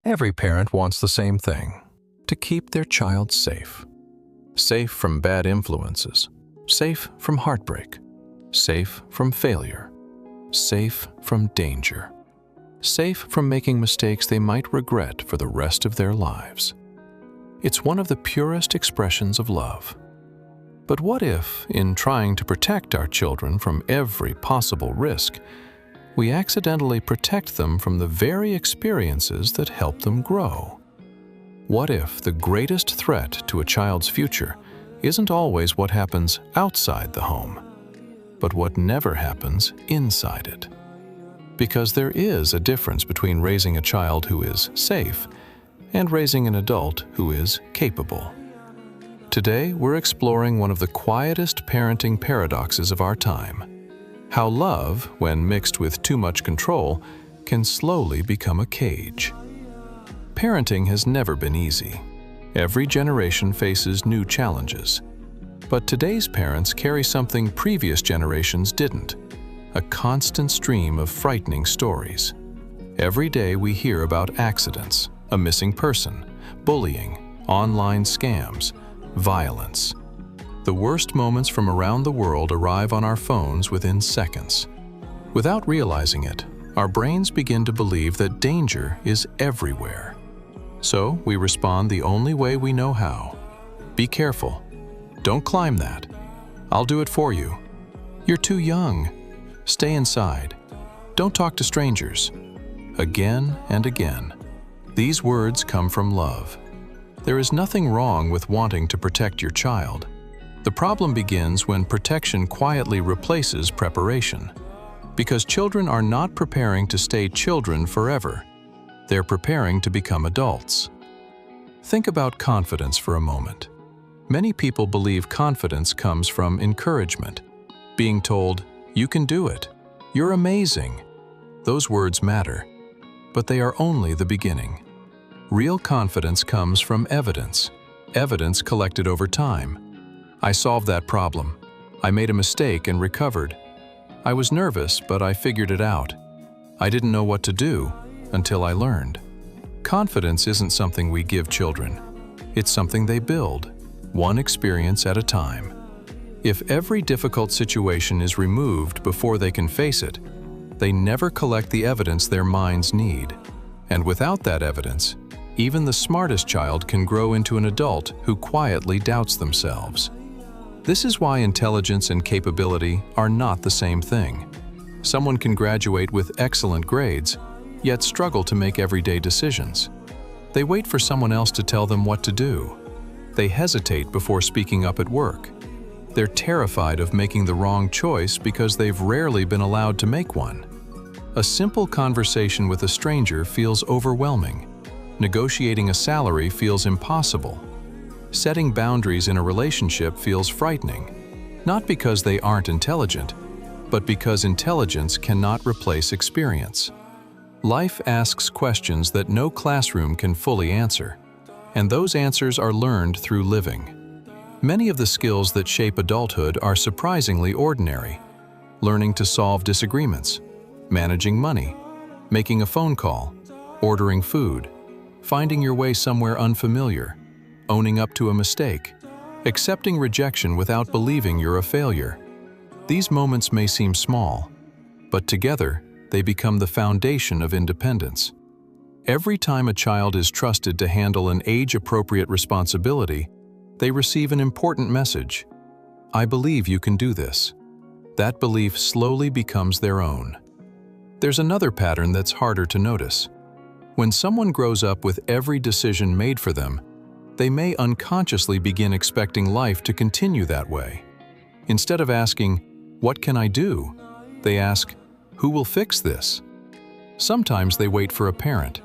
Every parent wants the same thing: to keep their child safe. Safe from bad influences, safe from heartbreak, safe from failure, safe from danger, safe from making mistakes they might regret for the rest of their lives. It's one of the purest expressions of love. But what if, in trying to protect our children from every possible risk, we accidentally protect them from the very experiences that help them grow? What if the greatest threat to a child's future isn't always what happens outside the home, but what never happens inside it? Because there is a difference between raising a child who is safe and raising an adult who is capable. Today, we're exploring one of the quietest parenting paradoxes of our time: how love, when mixed with too much control, can slowly become a cage. Parenting has never been easy. Every generation faces new challenges. But today's parents carry something previous generations didn't: a constant stream of frightening stories. Every day we hear about accidents, a missing person, bullying, online scams, violence. The worst moments from around the world arrive on our phones within seconds. Without realizing it, our brains begin to believe that danger is everywhere. So we respond the only way we know how. Be careful. Don't climb that. I'll do it for you. You're too young. Stay inside. Don't talk to strangers. Again and again. These words come from love. There is nothing wrong with wanting to protect your child. The problem begins when protection quietly replaces preparation. Because children are not preparing to stay children forever. They're preparing to become adults. Think about confidence for a moment. Many people believe confidence comes from encouragement, being told, "You can do it. You're amazing." Those words matter, but they are only the beginning. Real confidence comes from evidence collected over time. I solved that problem. I made a mistake and recovered. I was nervous, but I figured it out. I didn't know what to do until I learned. Confidence isn't something we give children. It's something they build, one experience at a time. If every difficult situation is removed before they can face it, they never collect the evidence their minds need. And without that evidence, even the smartest child can grow into an adult who quietly doubts themselves. This is why intelligence and capability are not the same thing. Someone can graduate with excellent grades, yet struggle to make everyday decisions. They wait for someone else to tell them what to do. They hesitate before speaking up at work. They're terrified of making the wrong choice because they've rarely been allowed to make one. A simple conversation with a stranger feels overwhelming. Negotiating a salary feels impossible. Setting boundaries in a relationship feels frightening, not because they aren't intelligent, but because intelligence cannot replace experience. Life asks questions that no classroom can fully answer, and those answers are learned through living. Many of the skills that shape adulthood are surprisingly ordinary: learning to solve disagreements, managing money, making a phone call, ordering food, finding your way somewhere unfamiliar, owning up to a mistake, accepting rejection without believing you're a failure. These moments may seem small, but together they become the foundation of independence. Every time a child is trusted to handle an age-appropriate responsibility, they receive an important message: "I believe you can do this." That belief slowly becomes their own. There's another pattern that's harder to notice. When someone grows up with every decision made for them, they may unconsciously begin expecting life to continue that way. Instead of asking, "What can I do?" they ask, "Who will fix this?" Sometimes they wait for a parent,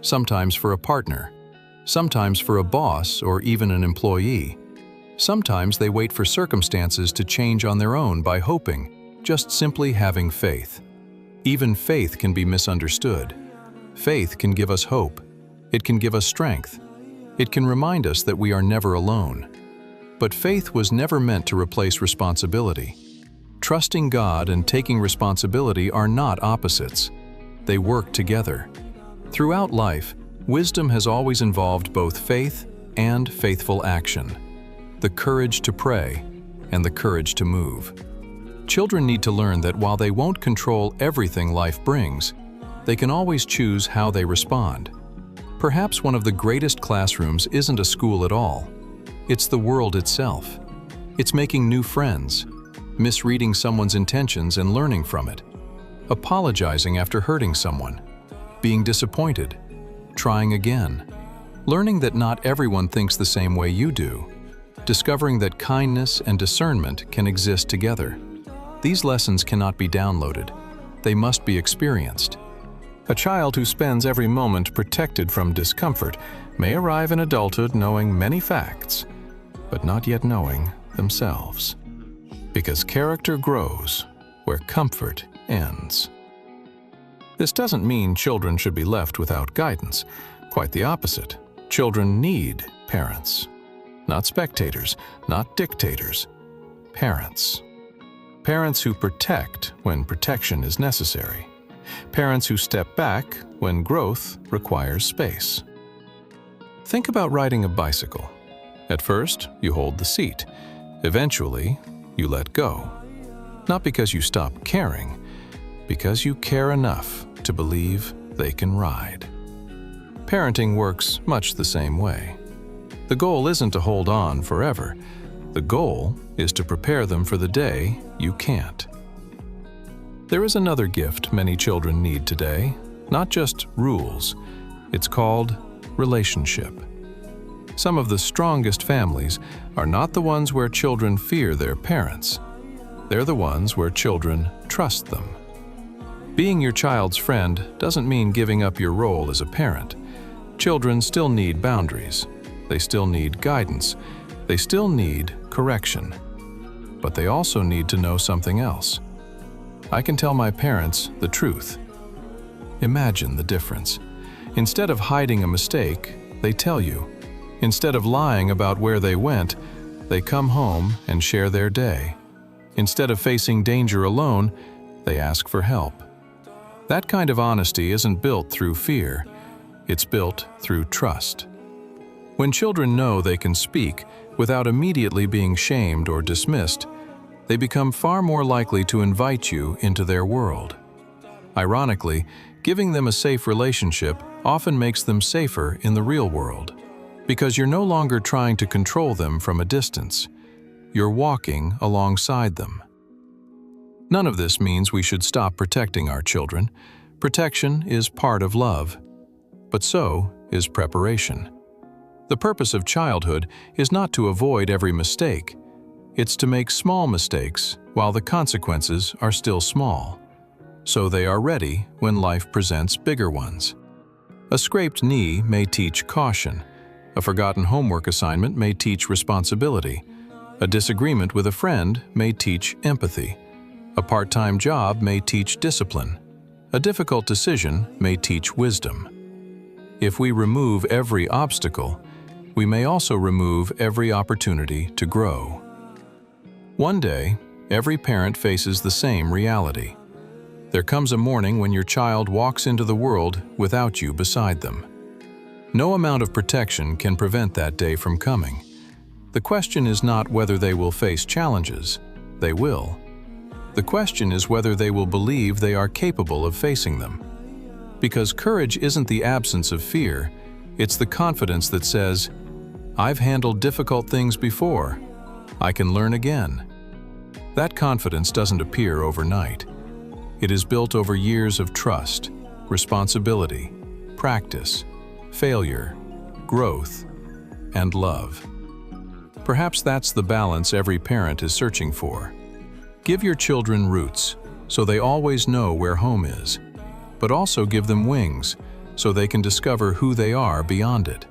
sometimes for a partner, sometimes for a boss or even an employee. Sometimes they wait for circumstances to change on their own by hoping, just simply having faith. Even faith can be misunderstood. Faith can give us hope. It can give us strength. It can remind us that we are never alone. But faith was never meant to replace responsibility. Trusting God and taking responsibility are not opposites. They work together. Throughout life, Wisdom has always involved both faith and faithful action, the courage to pray and the courage to move. Children need to learn that while they won't control everything life brings, they can always choose how they respond. Perhaps one of the greatest classrooms isn't a school at all. It's the world itself. It's making new friends, misreading someone's intentions and learning from it, apologizing after hurting someone, being disappointed, trying again, learning that not everyone thinks the same way you do, discovering that kindness and discernment can exist together. These lessons cannot be downloaded. They must be experienced. A child who spends every moment protected from discomfort may arrive in adulthood knowing many facts, but not yet knowing themselves. Because character grows where comfort ends. This doesn't mean children should be left without guidance. Quite the opposite. Children need parents. Not spectators, not dictators. Parents. Parents who protect when protection is necessary. Parents who step back when growth requires space. Think about riding a bicycle. At first, you hold the seat. Eventually, you let go. Not because you stop caring, because you care enough to believe they can ride. Parenting works much the same way. The goal isn't to hold on forever. The goal is to prepare them for the day you can't. There is another gift many children need today, not just rules. It's called relationship. Some of the strongest families are not the ones where children fear their parents. They're the ones where children trust them. Being your child's friend doesn't mean giving up your role as a parent. Children still need boundaries. They still need guidance. They still need correction. But they also need to know something else. I can tell my parents the truth. Imagine the difference. Instead of hiding a mistake, they tell you. Instead of lying about where they went, they come home and share their day. Instead of facing danger alone, they ask for help. That kind of honesty isn't built through fear. It's built through trust. When children know they can speak without immediately being shamed or dismissed, they become far more likely to invite you into their world. Ironically, giving them a safe relationship often makes them safer in the real world, because you're no longer trying to control them from a distance. You're walking alongside them. None of this means we should stop protecting our children. Protection is part of love, but so is preparation. The purpose of childhood is not to avoid every mistake. It's to make small mistakes while the consequences are still small, so they are ready when life presents bigger ones. A scraped knee may teach caution. A forgotten homework assignment may teach responsibility. A disagreement with a friend may teach empathy. A part-time job may teach discipline. A difficult decision may teach wisdom. If we remove every obstacle, we may also remove every opportunity to grow. One day, every parent faces the same reality. There comes a morning when your child walks into the world without you beside them. No amount of protection can prevent that day from coming. The question is not whether they will face challenges. They will. The question is whether they will believe they are capable of facing them. Because courage isn't the absence of fear, it's the confidence that says, "I've handled difficult things before. I can learn again." That confidence doesn't appear overnight. It is built over years of trust, responsibility, practice, failure, growth, and love. Perhaps that's the balance every parent is searching for. Give your children roots, so they always know where home is, but also give them wings, so they can discover who they are beyond it.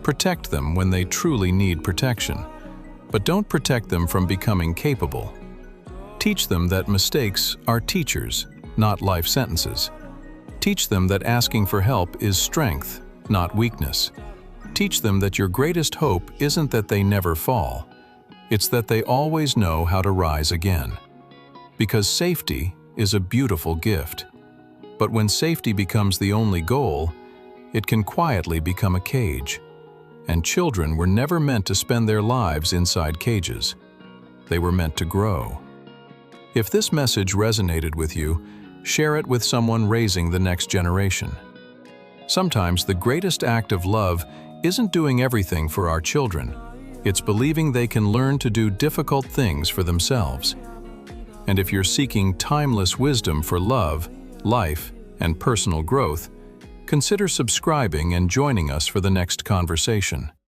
Protect them when they truly need protection, but don't protect them from becoming capable. Teach them that mistakes are teachers, not life sentences. Teach them that asking for help is strength, not weakness. Teach them that your greatest hope isn't that they never fall. It's that they always know how to rise again. Because safety is a beautiful gift. But when safety becomes the only goal, it can quietly become a cage. And children were never meant to spend their lives inside cages. They were meant to grow. If this message resonated with you, share it with someone raising the next generation. Sometimes the greatest act of love isn't doing everything for our children. It's believing they can learn to do difficult things for themselves. And if you're seeking timeless wisdom for love, life, and personal growth, consider subscribing and joining us for the next conversation.